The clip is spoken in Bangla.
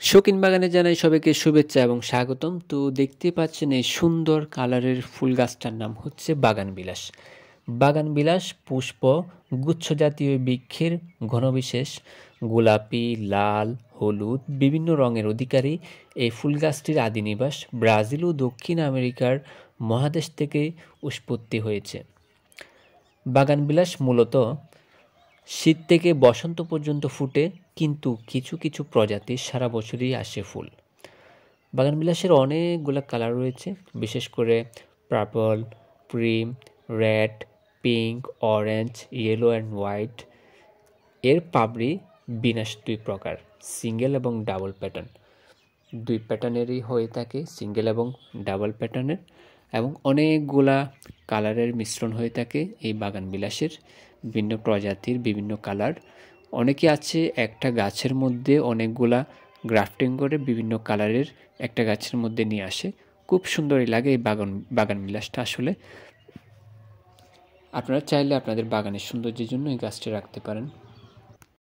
শৌখিন বাগানে জানাই সবাইকে শুভেচ্ছা এবং স্বাগতম। তো দেখতে পাচ্ছেন এই সুন্দর কালারের ফুল গাছটার নাম হচ্ছে বাগানবিলাস। বাগানবিলাস পুষ্প গুচ্ছ জাতীয় বৃক্ষের ঘনবিশেষ গোলাপি, লাল, হলুদ বিভিন্ন রঙের অধিকারী এই ফুল গাছটির আদি নিবাস ব্রাজিল ও দক্ষিণ আমেরিকার মহাদেশ থেকে উৎপত্তি হয়েছে। বাগানবিলাস মূলত শীত থেকে বসন্ত পর্যন্ত ফুটে, কিন্তু কিছু কিছু প্রজাতির সারা বছরই আসে ফুল। বাগানবিলাসের অনেকগুলো কালার রয়েছে, বিশেষ করে purple, cream, red, pink, orange, yellow and white. এর পাপড়ি বিন্যাস দুই প্রকার, সিঙ্গেল এবং ডাবল প্যাটার্ন। দুই প্যাটার্নেরই হয়ে থাকে, সিঙ্গেল এবং ডাবল প্যাটার্নের, এবং অনেকগুলা কালারের মিশ্রণ হয়ে থাকে এই বাগানবিলাসের। বিভিন্ন প্রজাতির বিভিন্ন কালার। অনেকে আছে একটা গাছের মধ্যে অনেকগুলা গ্রাফটিং করে বিভিন্ন কালারের একটা গাছের মধ্যে নিয়ে আসে। খুব সুন্দরই লাগে এই বাগানবিলাসটা। আসলে আপনারা চাইলে আপনাদের বাগানের সৌন্দর্যের জন্য এই গাছটি রাখতে পারেন।